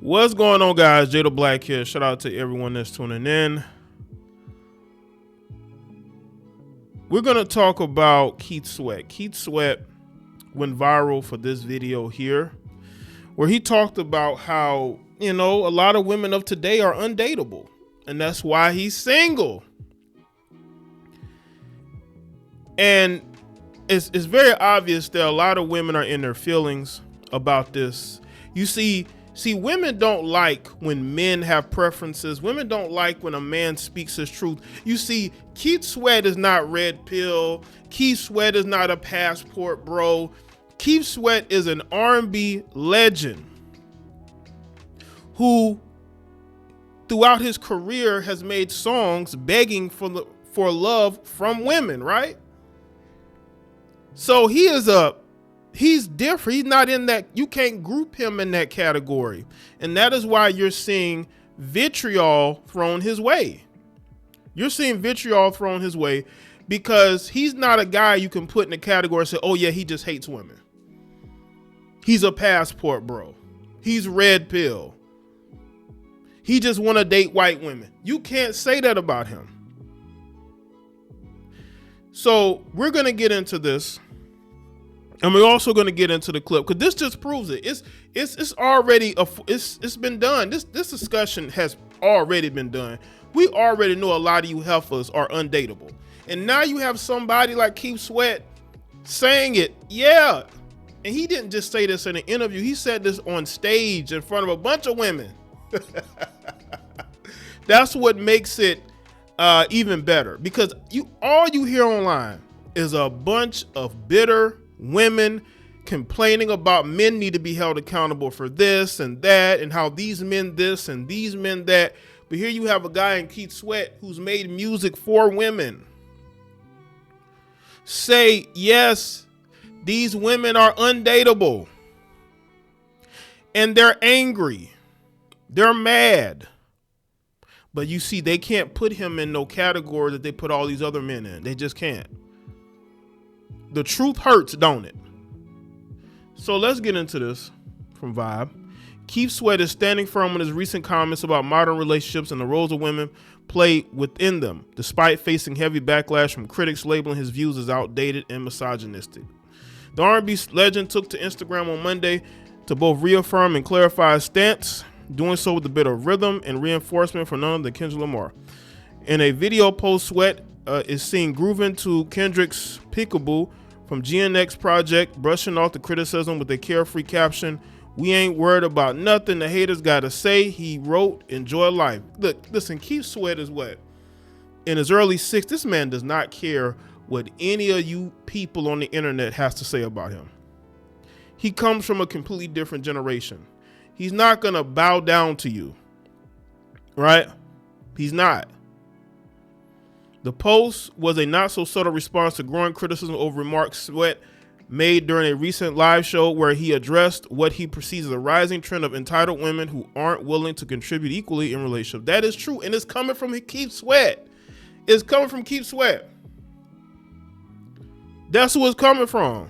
What's going on, guys? Jay the Black here. Shout out to everyone that's tuning in. We're going to talk about Keith Sweat. Keith Sweat went viral for this video here, where he talked about how, a lot of women of today are undateable, and that's why he's single. And it's very obvious that a lot of women are in their feelings about this. You see, women don't like when men have preferences. Women don't like when a man speaks his truth. You see, Keith Sweat is not red pill. Keith Sweat is not a passport bro. Keith Sweat is an R&B legend who, throughout his career, has made songs begging for love from women, right? So he's different. He's not in that. You can't group him in that category. And that is why you're seeing vitriol thrown his way. You're seeing vitriol thrown his way because he's not a guy you can put in a category and say, oh yeah, he just hates women. He's a passport bro. He's red pill. He just want to date white women. You can't say that about him. So we're going to get into this. And we're also going to get into the clip because this just proves it. It's already it's been done. This discussion has already been done. We already know a lot of you heifers are undateable, and now you have somebody like Keith Sweat saying it. Yeah, and he didn't just say this in an interview. He said this on stage in front of a bunch of women. That's what makes it even better, because all you hear online is a bunch of bitter women complaining about men need to be held accountable for this and that, and how these men this and these men that. But here you have a guy in Keith Sweat who's made music for women say, yes, these women are undateable, and they're angry, they're mad. But you see, they can't put him in no category that they put all these other men in. They just can't. The truth hurts, don't it? So let's get into this from Vibe. Keith Sweat is standing firm on his recent comments about modern relationships and the roles of women play within them, despite facing heavy backlash from critics labeling his views as outdated and misogynistic. The R&B legend took to Instagram on Monday to both reaffirm and clarify his stance, doing so with a bit of rhythm and reinforcement from none other than Kendrick Lamar. In a video post, Sweat is seen grooving to Kendrick's Peekaboo from GNX Project, brushing off the criticism with a carefree caption, "We ain't worried about nothing the haters gotta say." He wrote, "Enjoy life." Look, listen, Keith Sweat is what? In his early 60s, this man does not care what any of you people on the internet has to say about him. He comes from a completely different generation. He's not gonna bow down to you, right? He's not. The post was a not so subtle response to growing criticism over remarks Sweat made during a recent live show where he addressed what he perceives as a rising trend of entitled women who aren't willing to contribute equally in relationships. That is true, and it's coming from Keith Sweat. It's coming from Keith Sweat. That's who it's coming from.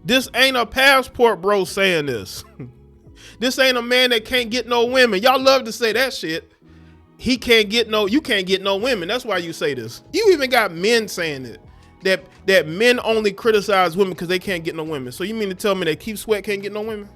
This ain't a passport bro saying this. This ain't a man that can't get no women. Y'all love to say that shit. You can't get no women. That's why you say this. You even got men saying it, that men only criticize women because they can't get no women. So you mean to tell me that Keith Sweat can't get no women?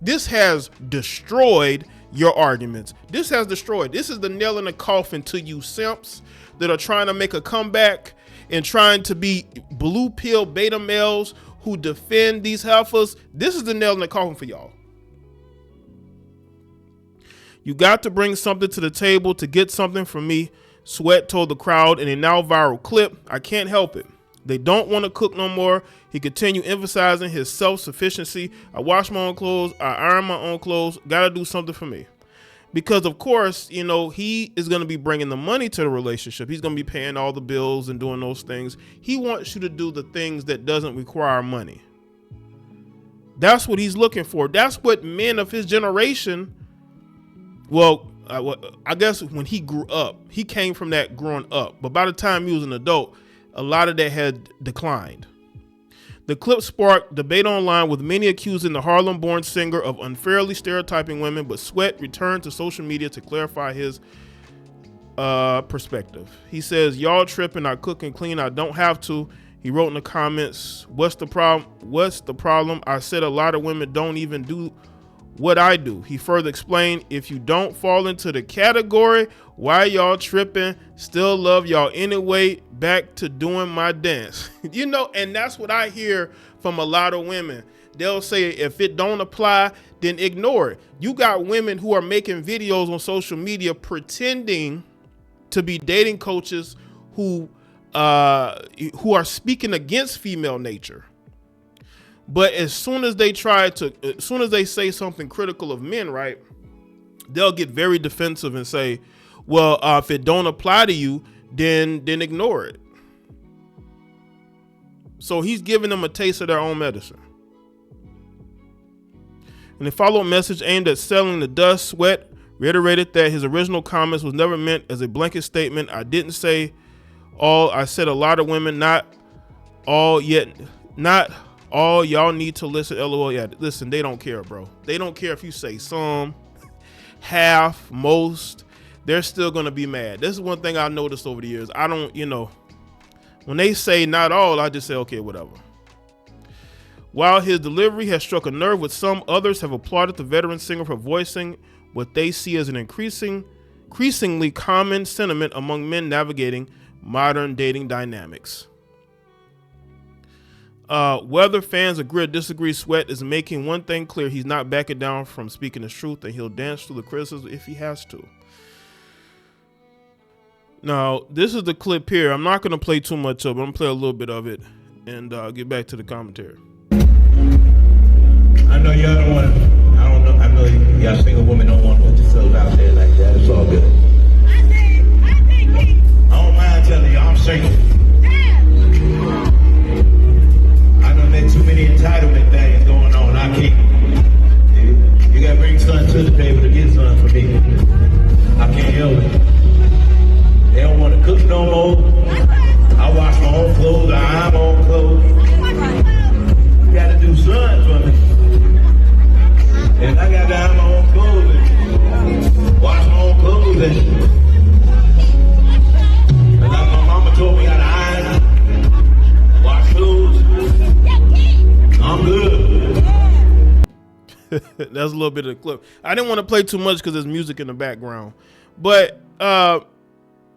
This has destroyed your arguments. This is the nail in the coffin to you simps that are trying to make a comeback and trying to be blue pill beta males who defend these heifers. This is the nail in the coffin for y'all. You got to bring something to the table to get something from me, Sweat told the crowd in a now viral clip. I can't help it. They don't want to cook no more. He continued emphasizing his self-sufficiency. I wash my own clothes. I iron my own clothes. Got to do something for me. Because, of course, he is going to be bringing the money to the relationship. He's going to be paying all the bills and doing those things. He wants you to do the things that doesn't require money. That's what he's looking for. That's what men of his generation, I guess when he grew up, he came from that growing up. But by the time he was an adult, a lot of that had declined. The clip sparked debate online, with many accusing the Harlem-born singer of unfairly stereotyping women, but Sweat returned to social media to clarify his perspective. He says, "Y'all tripping, I cook and clean, I don't have to." He wrote in the comments, "What's the problem? What's the problem? I said a lot of women don't even do what I do." He further explained, "If you don't fall into the category, why y'all tripping? Still love y'all anyway. Back to doing my dance." You know, and that's what I hear from a lot of women. They'll say, if it don't apply, then ignore it. You got women who are making videos on social media pretending to be dating coaches who are speaking against female nature. But as soon as they say something critical of men, right, they'll get very defensive and say, well, if it don't apply to you, then ignore it. So he's giving them a taste of their own medicine. In a follow-up message aimed at selling the dust, Sweat reiterated that his original comments was never meant as a blanket statement. "I didn't say all. I said a lot of women, not all yet. Not all. Y'all need to listen." LOL. Yeah, listen, they don't care, bro. They don't care if you say some, half, most. They're still going to be mad. This is one thing I noticed over the years. I don't, when they say not all, I just say, okay, whatever. While his delivery has struck a nerve with some, others have applauded the veteran singer for voicing what they see as an increasingly common sentiment among men navigating modern dating dynamics. Whether fans agree or disagree, Sweat is making one thing clear: he's not backing down from speaking his truth, and he'll dance through the criticism if he has to. Now, this is the clip here. I'm not going to play too much of it. I'm going to play a little bit of it and get back to the commentary. I know y'all don't want to, I know y'all single women don't want to put yourselves out there like that. It's all good. I don't mind telling you, I'm single. I know there's too many entitlement things going on. I can't. You got to bring something to the table to get something for me. I can't help it. They don't want to cook no more. I wash my own clothes. I iron my own clothes. You got to do something for me. And I got to iron my own clothes and wash my own clothes. And like my mama told me how to iron, wash clothes. I'm good. That's a little bit of the clip. I didn't want to play too much because there's music in the background. But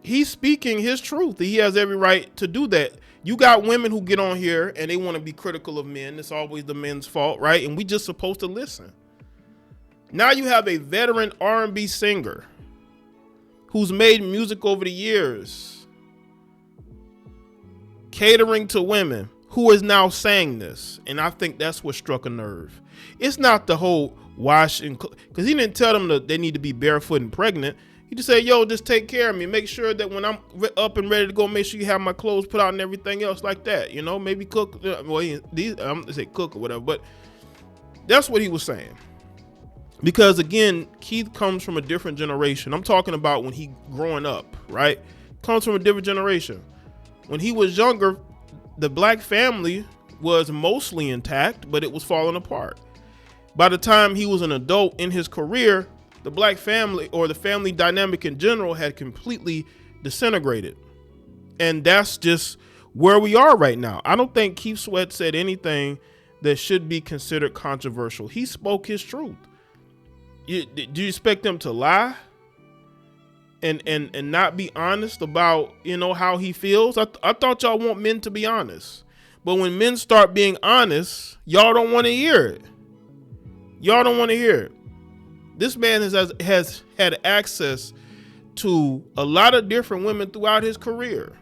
he's speaking his truth. He has every right to do that. You got women who get on here and they want to be critical of men. It's always the men's fault, right? And we just supposed to listen. Now you have a veteran R&B singer who's made music over the years, catering to women, who is now saying this. And I think that's what struck a nerve. It's not the whole wash and, because he didn't tell them that they need to be barefoot and pregnant. He just said, yo, just take care of me. Make sure that when I'm up and ready to go, make sure you have my clothes put out and everything else like that. Maybe cook. Well, I'm going to say cook or whatever, but that's what he was saying. Because again, Keith comes from a different generation. I'm talking about when he growing up, right? Comes from a different generation. When he was younger, the black family was mostly intact, but it was falling apart. By the time he was an adult in his career, the black family, or the family dynamic in general, had completely disintegrated. And that's just where we are right now. I don't think Keith Sweat said anything that should be considered controversial. He spoke his truth. Do you expect him to lie and not be honest about, how he feels? I thought y'all want men to be honest. But when men start being honest, y'all don't want to hear it. Y'all don't want to hear it. This man has had access to a lot of different women throughout his career.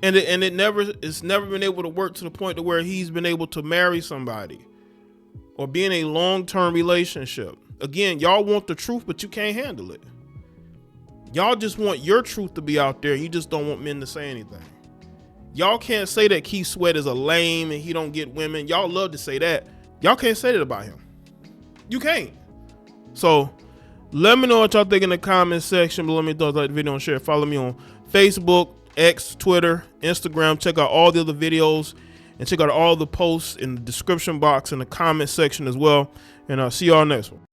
And it's never been able to work to the point to where he's been able to marry somebody or be in a long-term relationship. Again, y'all want the truth, but you can't handle it. Y'all just want your truth to be out there. You just don't want men to say anything. Y'all can't say that Keith Sweat is a lame and he don't get women. Y'all love to say that. Y'all can't say that about him. You can't. So let me know what y'all think in the comment section. But let me know, like the video and share. Follow me on Facebook X, Twitter, Instagram. Check out all the other videos and check out all the posts in the description box in the comment section as well. And I'll see y'all next one.